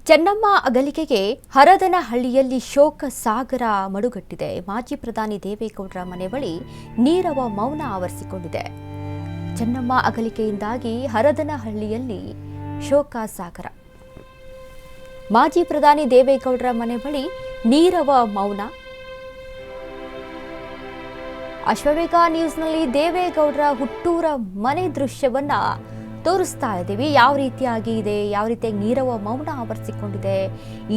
ಚೆನ್ನಮ್ಮ ಅಗಲಿಕೆಗೆ ಹರದನಹಳ್ಳಿಯಲ್ಲಿ ಶೋಕ ಸಾಗರ ಮಡುಗಟ್ಟಿದೆ. ಮಾಜಿ ಪ್ರಧಾನಿ ದೇವೇಗೌಡರ ಮನೆ ಬಳಿ ನೀರವ ಮೌನ ಆವರಿಸಿಕೊಂಡಿದೆ. ಚೆನ್ನಮ್ಮ ಅಗಲಿಕೆಯಿಂದಾಗಿ ಹರದನಹಳ್ಳಿಯಲ್ಲಿ ಶೋಕ ಸಾಗರ. ಮಾಜಿ ಪ್ರಧಾನಿ ದೇವೇಗೌಡರ ಮನೆ ಬಳಿ ನೀರವ ಮೌನ. ಅಶ್ವವೇಗ ನ್ಯೂಸ್ನಲ್ಲಿ ದೇವೇಗೌಡರ ಹುಟ್ಟೂರ ಮನೆ ದೃಶ್ಯವನ್ನ ತೋರಿಸ್ತಾ ಇದ್ದೀವಿ. ಯಾವ ರೀತಿಯಾಗಿ ಇದೆ, ಯಾವ ರೀತಿಯಾಗಿ ನೀರವ ಮೌನ ಆವರಿಸಿಕೊಂಡಿದೆ.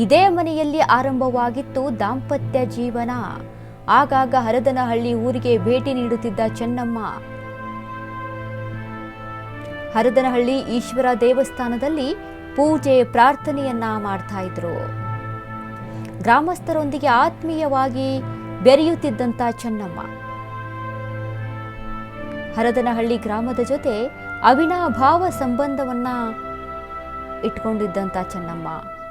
ಇದೇ ಮನೆಯಲ್ಲಿ ಆರಂಭವಾಗಿತ್ತು ದಾಂಪತ್ಯ ಜೀವನ. ಆಗಾಗ ಹರದನಹಳ್ಳಿ ಊರಿಗೆ ಭೇಟಿ ನೀಡುತ್ತಿದ್ದ ಚೆನ್ನಮ್ಮ ಹರದನಹಳ್ಳಿ ಈಶ್ವರ ದೇವಸ್ಥಾನದಲ್ಲಿ ಪೂಜೆ ಪ್ರಾರ್ಥನೆಯನ್ನ ಮಾಡ್ತಾ ಇದ್ರು. ಗ್ರಾಮಸ್ಥರೊಂದಿಗೆ ಆತ್ಮೀಯವಾಗಿ ಬೆರೆಯುತ್ತಿದ್ದಂತ ಚೆನ್ನಮ್ಮ ಹರದನಹಳ್ಳಿ ಗ್ರಾಮದ ಜೊತೆ ಅವಿನಾಭಾವ ಸಂಬಂಧವನ್ನ ಇಟ್ಕೊಂಡಿದ್ದಂಥ ಚೆನ್ನಮ್ಮ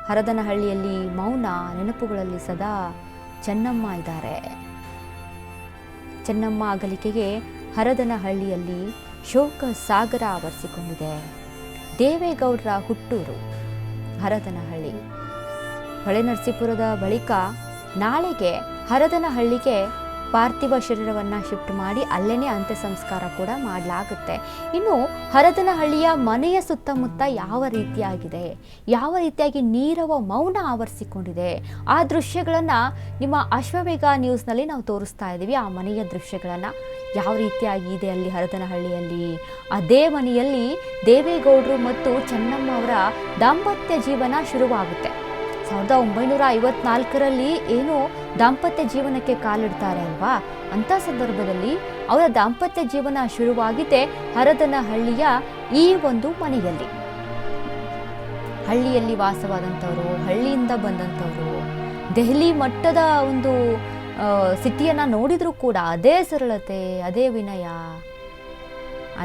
ಹರದನಹಳ್ಳಿಯಲ್ಲಿ ಮೌನ ನೆನಪುಗಳಲ್ಲಿ ಸದಾ ಚೆನ್ನಮ್ಮ ಇದ್ದಾರೆ. ಚೆನ್ನಮ್ಮ ಅಗಲಿಕೆಗೆ ಹರದನಹಳ್ಳಿಯಲ್ಲಿ ಶೋಕ ಸಾಗರ ಆವರಿಸಿಕೊಂಡಿದೆ. ದೇವೇಗೌಡರ ಹುಟ್ಟೂರು ಹರದನಹಳ್ಳಿ. ಹೊಳೆನರಸೀಪುರದ ಬಳಿಕ ನಾಳೆಗೆ ಹರದನಹಳ್ಳಿಗೆ ಪಾರ್ಥಿವ ಶರೀರವನ್ನು ಶಿಫ್ಟ್ ಮಾಡಿ ಅಲ್ಲೇನೇ ಅಂತ್ಯ ಸಂಸ್ಕಾರ ಕೂಡ ಮಾಡಲಾಗುತ್ತೆ. ಇನ್ನು ಹರದನಹಳ್ಳಿಯ ಮನೆಯ ಸುತ್ತಮುತ್ತ ಯಾವ ರೀತಿಯಾಗಿದೆ, ಯಾವ ರೀತಿಯಾಗಿ ನೀರವ ಮೌನ ಆವರಿಸಿಕೊಂಡಿದೆ, ಆ ದೃಶ್ಯಗಳನ್ನು ನಿಮ್ಮ ಅಶ್ವವೇಗ ನ್ಯೂಸ್ನಲ್ಲಿ ನಾವು ತೋರಿಸ್ತಾ ಇದ್ದೀವಿ. ಆ ಮನೆಯ ದೃಶ್ಯಗಳನ್ನು ಯಾವ ರೀತಿಯಾಗಿ ಇದೆ ಅಲ್ಲಿ ಹರದನಹಳ್ಳಿಯಲ್ಲಿ. ಅದೇ ಮನೆಯಲ್ಲಿ ದೇವೇಗೌಡರು ಮತ್ತು ಚೆನ್ನಮ್ಮ ಅವರ ದಾಂಪತ್ಯ ಜೀವನ ಶುರುವಾಗುತ್ತೆ. 1954ರಲ್ಲಿ ಏನು ದಾಂಪತ್ಯ ಜೀವನಕ್ಕೆ ಕಾಲಿಡ್ತಾರೆ ಅಲ್ವಾ, ಅಂಥ ಸಂದರ್ಭದಲ್ಲಿ ಅವರ ದಾಂಪತ್ಯ ಜೀವನ ಶುರುವಾಗಿದೆ ಹರದನಹಳ್ಳಿಯ ಈ ಒಂದು ಮನೆಯಲ್ಲಿ. ಹಳ್ಳಿಯಲ್ಲಿ ವಾಸವಾದಂಥವರು, ಹಳ್ಳಿಯಿಂದ ಬಂದಂಥವರು, ದೆಹಲಿ ಮಟ್ಟದ ಒಂದು ಸಿಟಿಯನ್ನು ನೋಡಿದರೂ ಕೂಡ ಅದೇ ಸರಳತೆ, ಅದೇ ವಿನಯ,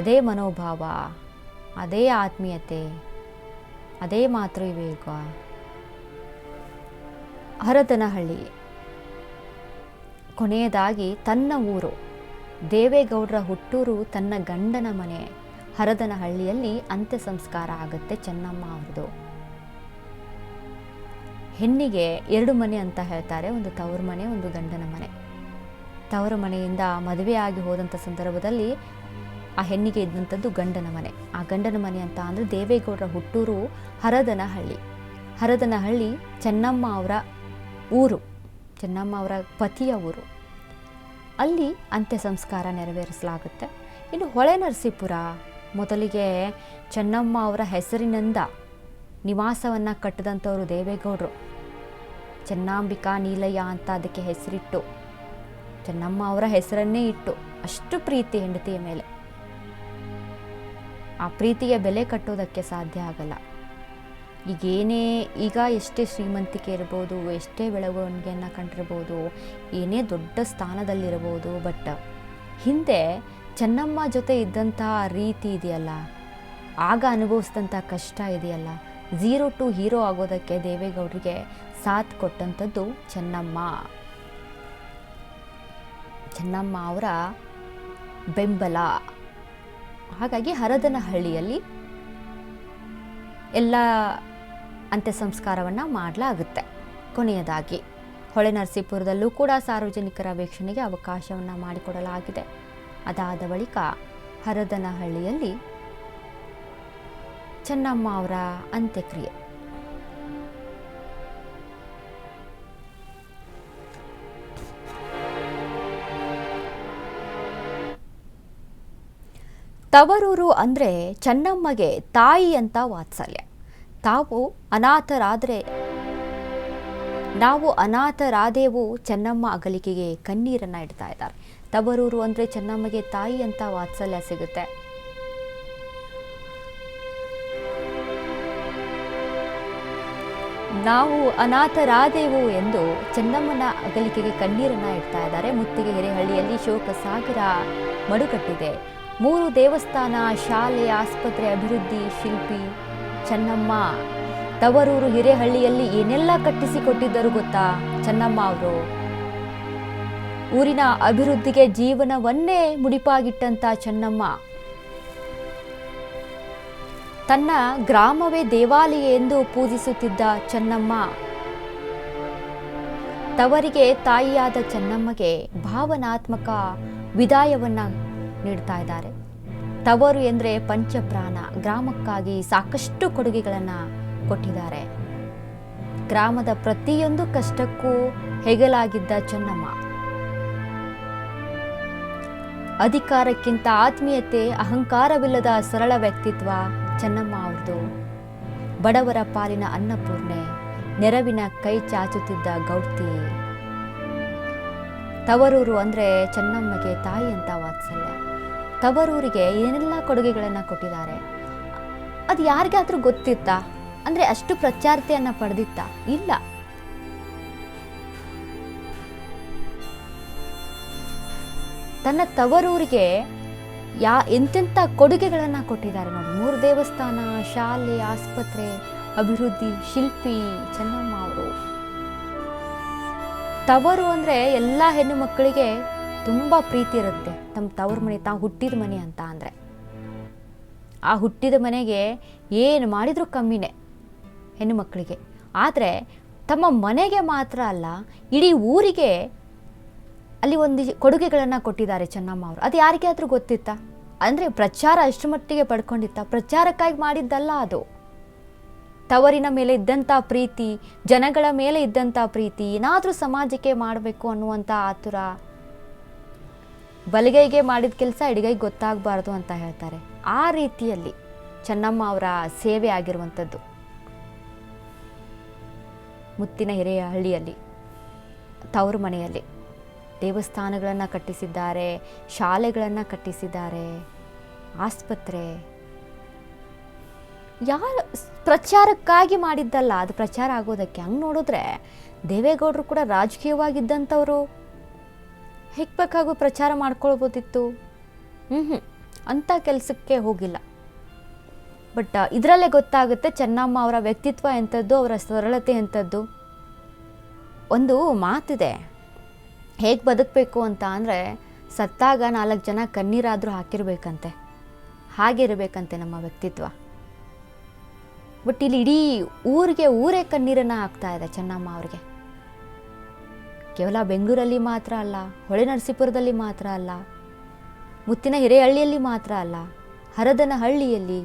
ಅದೇ ಮನೋಭಾವ, ಅದೇ ಆತ್ಮೀಯತೆ, ಅದೇ ಮಾತೃವಿವೇಕ. ಹರದನಹಳ್ಳಿ ಕೊನೆಯದಾಗಿ ತನ್ನ ಊರು, ದೇವೇಗೌಡರ ಹುಟ್ಟೂರು, ತನ್ನ ಗಂಡನ ಮನೆ ಹರದನಹಳ್ಳಿಯಲ್ಲಿ ಅಂತ್ಯ ಸಂಸ್ಕಾರ ಆಗುತ್ತೆ ಚೆನ್ನಮ್ಮ ಅವ್ರದ್ದು. ಹೆಣ್ಣಿಗೆ 2 ಮನೆ ಅಂತ ಹೇಳ್ತಾರೆ, ಒಂದು ತವರು ಮನೆ, ಒಂದು ಗಂಡನ ಮನೆ. ತವರು ಮನೆಯಿಂದ ಮದುವೆಯಾಗಿ ಹೋದಂಥ ಸಂದರ್ಭದಲ್ಲಿ ಆ ಹೆಣ್ಣಿಗೆ ಇದ್ದಂಥದ್ದು ಗಂಡನ ಮನೆ. ಆ ಗಂಡನ ಮನೆ ಅಂತ ಅಂದರೆ ದೇವೇಗೌಡರ ಹುಟ್ಟೂರು ಹರದನಹಳ್ಳಿ. ಹರದನಹಳ್ಳಿ ಚೆನ್ನಮ್ಮ ಅವರ ಊರು, ಚೆನ್ನಮ್ಮ ಅವರ ಪತಿಯ ಊರು. ಅಲ್ಲಿ ಅಂತ್ಯ ಸಂಸ್ಕಾರ ನೆರವೇರಿಸಲಾಗುತ್ತೆ. ಇನ್ನು ಹೊಳೆನರಸೀಪುರ, ಮೊದಲಿಗೆ ಚೆನ್ನಮ್ಮ ಅವರ ಹೆಸರಿನಿಂದ ನಿವಾಸವನ್ನು ಕಟ್ಟಿದಂಥವರು ದೇವೇಗೌಡರು. ಚೆನ್ನಾಂಬಿಕಾ ನೀಲಯ್ಯ ಅಂತ ಅದಕ್ಕೆ ಹೆಸರಿಟ್ಟು, ಚೆನ್ನಮ್ಮ ಅವರ ಹೆಸರನ್ನೇ ಇಟ್ಟು, ಅಷ್ಟು ಪ್ರೀತಿ ಹೆಂಡತಿಯ ಮೇಲೆ. ಆ ಪ್ರೀತಿಗೆ ಬೆಲೆ ಕಟ್ಟೋದಕ್ಕೆ ಸಾಧ್ಯ ಆಗಲ್ಲ. ಈಗ ಎಷ್ಟೇ ಶ್ರೀಮಂತಿಕೆ ಇರ್ಬೋದು, ಎಷ್ಟೇ ಬೆಳವಣಿಗೆಯನ್ನು ಕಂಡಿರ್ಬೋದು, ಏನೇ ದೊಡ್ಡ ಸ್ಥಾನದಲ್ಲಿರ್ಬೋದು, ಬಟ್ ಹಿಂದೆ ಚೆನ್ನಮ್ಮ ಜೊತೆ ಇದ್ದಂತಹ ರೀತಿ ಇದೆಯಲ್ಲ, ಆಗ ಅನುಭವಿಸಿದಂಥ ಕಷ್ಟ ಇದೆಯಲ್ಲ, 0 to ಹೀರೋ ಆಗೋದಕ್ಕೆ ದೇವೇಗೌಡರಿಗೆ ಸಾಥ್ ಕೊಟ್ಟಂಥದ್ದು ಚೆನ್ನಮ್ಮ. ಚೆನ್ನಮ್ಮ ಅವರ ಬೆಂಬಲ. ಹಾಗಾಗಿ ಹರದನಹಳ್ಳಿಯಲ್ಲಿ ಎಲ್ಲ ಅಂತ್ಯ ಸಂಸ್ಕಾರವನ್ನು ಮಾಡಲಾಗುತ್ತೆ. ಕೊನೆಯದಾಗಿ ಹೊಳೆನರಸೀಪುರದಲ್ಲೂ ಕೂಡ ಸಾರ್ವಜನಿಕರ ವೀಕ್ಷಣೆಗೆ ಅವಕಾಶವನ್ನು ಮಾಡಿಕೊಡಲಾಗಿದೆ. ಅದಾದ ಬಳಿಕ ಹರದನಹಳ್ಳಿಯಲ್ಲಿ ಚೆನ್ನಮ್ಮ ಅವರ ಅಂತ್ಯಕ್ರಿಯೆ. ತವರೂರು ಅಂದರೆ ಚೆನ್ನಮ್ಮಗೆ ತಾಯಿ ಅಂತ ವಾತ್ಸಲ್ಯ. ನಾವು ಅನಾಥರಾದೆವು ಚೆನ್ನಮ್ಮ ಅಗಲಿಕೆಗೆ ಕಣ್ಣೀರನ್ನು ಇಡ್ತಾ ಇದ್ದಾರೆ. ತವರೂರು ಅಂದರೆ ಚೆನ್ನಮ್ಮಗೆ ತಾಯಿ ಅಂತ ವಾತ್ಸಲ್ಯ ಸಿಗುತ್ತೆ. ನಾವು ಅನಾಥರಾದೆವು ಎಂದು ಚೆನ್ನಮ್ಮನ ಅಗಲಿಕೆಗೆ ಕಣ್ಣೀರನ್ನು ಇಡ್ತಾ ಇದ್ದಾರೆ. ಮುತ್ತಿಗೆ ಹಿರೇಹಳ್ಳಿಯಲ್ಲಿ ಶೋಕ ಸಾಗರ ಮಡುಗಟ್ಟಿದೆ. 3 ದೇವಸ್ಥಾನ, ಶಾಲೆ, ಆಸ್ಪತ್ರೆ ಅಭಿವೃದ್ಧಿ ಶಿಲ್ಪಿ ಚೆನ್ನಮ್ಮ. ತವರೂರು ಹಿರೇಹಳ್ಳಿಯಲ್ಲಿ ಏನೆಲ್ಲ ಕಟ್ಟಿಸಿಕೊಟ್ಟಿದ್ದರು ಗೊತ್ತಾ ಚೆನ್ನಮ್ಮ ಅವರು. ಊರಿನ ಅಭಿವೃದ್ಧಿಗೆ ಜೀವನವನ್ನೇ ಮುಡಿಪಾಗಿಟ್ಟಂತ ಚೆನ್ನಮ್ಮ ತನ್ನ ಗ್ರಾಮವೇ ದೇವಾಲಯ ಎಂದು ಪೂಜಿಸುತ್ತಿದ್ದ ಚೆನ್ನಮ್ಮ ತವರಿಗೆ ತಾಯಿಯಾದ ಚೆನ್ನಮ್ಮಗೆ ಭಾವನಾತ್ಮಕ ವಿದಾಯವನ್ನ ನೀಡ್ತಾ ಇದ್ದಾರೆ. ತವರು ಎಂದರೆ ಪಂಚಪ್ರಾಣ. ಗ್ರಾಮಕ್ಕಾಗಿ ಸಾಕಷ್ಟು ಕೊಡುಗೆಗಳನ್ನು ಕೊಟ್ಟಿದ್ದಾರೆ. ಗ್ರಾಮದ ಪ್ರತಿಯೊಂದು ಕಷ್ಟಕ್ಕೂ ಹೆಗಲಾಗಿದ್ದ ಚೆನ್ನಮ್ಮ. ಅಧಿಕಾರಕ್ಕಿಂತ ಆತ್ಮೀಯತೆ, ಅಹಂಕಾರವಿಲ್ಲದ ಸರಳ ವ್ಯಕ್ತಿತ್ವ ಚೆನ್ನಮ್ಮ ಅವ್ರದ್ದು. ಬಡವರ ಪಾಲಿನ ಅನ್ನಪೂರ್ಣೆ, ನೆರವಿನ ಕೈ ಚಾಚುತ್ತಿದ್ದ ಗೌಡ್ತಿ. ತವರೂರು ಅಂದರೆ ಚೆನ್ನಮ್ಮಗೆ ತಾಯಿ ಅಂತ ವಾತ್ಸಲ್ಯ. ತವರೂರಿಗೆ ಏನೆಲ್ಲ ಕೊಡುಗೆಗಳನ್ನು ಕೊಟ್ಟಿದ್ದಾರೆ. ಅದು ಯಾರಿಗಾದ್ರೂ ಗೊತ್ತಿತ್ತಾ? ಅಂದರೆ ಅಷ್ಟು ಪ್ರಚಾರತೆಯನ್ನು ಪಡೆದಿತ್ತಾ? ಇಲ್ಲ. ತನ್ನ ತವರೂರಿಗೆ ಎಂತೆಂಥ ಕೊಡುಗೆಗಳನ್ನು ಕೊಟ್ಟಿದ್ದಾರೆ ನೋಡಿ. 3 ದೇವಸ್ಥಾನ, ಶಾಲೆ, ಆಸ್ಪತ್ರೆ, ಅಭಿವೃದ್ಧಿ, ಶಿಲ್ಪಿ ಚೆನ್ನಮ್ಮ ಅವರು. ತವರು ಅಂದರೆ ಎಲ್ಲ ಹೆಣ್ಣು ಮಕ್ಕಳಿಗೆ ತುಂಬ ಪ್ರೀತಿ ಇರುತ್ತೆ. ತಮ್ಮ ತವ್ರ ಮನೆ, ತಾವು ಹುಟ್ಟಿದ ಮನೆ ಅಂತ ಅಂದರೆ. ಆ ಹುಟ್ಟಿದ ಮನೆಗೆ ಏನು ಮಾಡಿದರೂ ಕಮ್ಮಿನೇ ಹೆಣ್ಣು ಮಕ್ಕಳಿಗೆ. ಆದರೆ ತಮ್ಮ ಮನೆಗೆ ಮಾತ್ರ ಅಲ್ಲ, ಇಡೀ ಊರಿಗೆ ಅಲ್ಲಿ ಒಂದು ಕೊಡುಗೆಗಳನ್ನು ಕೊಟ್ಟಿದ್ದಾರೆ ಚೆನ್ನಮ್ಮ ಅವರು. ಅದು ಯಾರಿಗಾದ್ರೂ ಗೊತ್ತಿತ್ತಾ? ಅಂದರೆ ಪ್ರಚಾರ ಅಷ್ಟು ಮಟ್ಟಿಗೆ ಪಡ್ಕೊಂಡಿತ್ತ? ಪ್ರಚಾರಕ್ಕಾಗಿ ಮಾಡಿದ್ದಲ್ಲ ಅದು. ತವರಿನ ಮೇಲೆ ಇದ್ದಂಥ ಪ್ರೀತಿ, ಜನಗಳ ಮೇಲೆ ಇದ್ದಂಥ ಪ್ರೀತಿ, ಏನಾದರೂ ಸಮಾಜಕ್ಕೆ ಮಾಡಬೇಕು ಅನ್ನುವಂಥ ಆತುರ. ಬಲಗೈಗೆ ಮಾಡಿದ ಕೆಲಸ ಎಡಗೈಗೆ ಗೊತ್ತಾಗಬಾರ್ದು ಅಂತ ಹೇಳ್ತಾರೆ. ಆ ರೀತಿಯಲ್ಲಿ ಚೆನ್ನಮ್ಮ ಅವರ ಸೇವೆ ಆಗಿರುವಂಥದ್ದು. ಮುತ್ತಿನ ಹಿರೆಯ ಹಳ್ಳಿಯಲ್ಲಿ, ತವರು ಮನೆಯಲ್ಲಿ ದೇವಸ್ಥಾನಗಳನ್ನು ಕಟ್ಟಿಸಿದ್ದಾರೆ, ಶಾಲೆಗಳನ್ನು ಕಟ್ಟಿಸಿದ್ದಾರೆ, ಆಸ್ಪತ್ರೆ. ಯಾರು ಪ್ರಚಾರಕ್ಕಾಗಿ ಮಾಡಿದ್ದಲ್ಲ, ಅದು ಪ್ರಚಾರ ಆಗೋದಕ್ಕೆ. ಹಂಗೆ ನೋಡಿದ್ರೆ ದೇವೇಗೌಡರು ಕೂಡ ರಾಜಕೀಯವಾಗಿದ್ದಂಥವರು. ಹೇಗೆ ಬೇಕಾಗೂ ಪ್ರಚಾರ ಮಾಡ್ಕೊಳ್ಬೋದಿತ್ತು. ಅಂಥ ಕೆಲಸಕ್ಕೆ ಹೋಗಿಲ್ಲ. ಬಟ್ ಇದರಲ್ಲೇ ಗೊತ್ತಾಗುತ್ತೆ ಚೆನ್ನಮ್ಮ ಅವರ ವ್ಯಕ್ತಿತ್ವ ಎಂಥದ್ದು, ಅವರ ಸರಳತೆ ಎಂಥದ್ದು. ಒಂದು ಮಾತಿದೆ, ಹೇಗೆ ಬದುಕಬೇಕು ಅಂತ ಅಂದರೆ ಸತ್ತಾಗ 4 ಜನ ಕಣ್ಣೀರಾದರೂ ಹಾಕಿರ್ಬೇಕಂತೆ. ಹಾಗೆ ಇರಬೇಕಂತೆ ನಮ್ಮ ವ್ಯಕ್ತಿತ್ವ. ಬಟ್ ಇಲ್ಲಿ ಇಡೀ ಊರೇ ಕಣ್ಣೀರನ್ನು ಹಾಕ್ತಾ ಇದೆ ಚೆನ್ನಮ್ಮ ಅವ್ರಿಗೆ. ಕೇವಲ ಬೆಂಗಳೂರಲ್ಲಿ ಮಾತ್ರ ಅಲ್ಲ, ಹೊಳೆನರಸೀಪುರದಲ್ಲಿ ಮಾತ್ರ ಅಲ್ಲ, ಮುತ್ತಿನ ಹಿರೇಹಳ್ಳಿಯಲ್ಲಿ ಮಾತ್ರ ಅಲ್ಲ, ಹರದನಹಳ್ಳಿಯಲ್ಲಿ,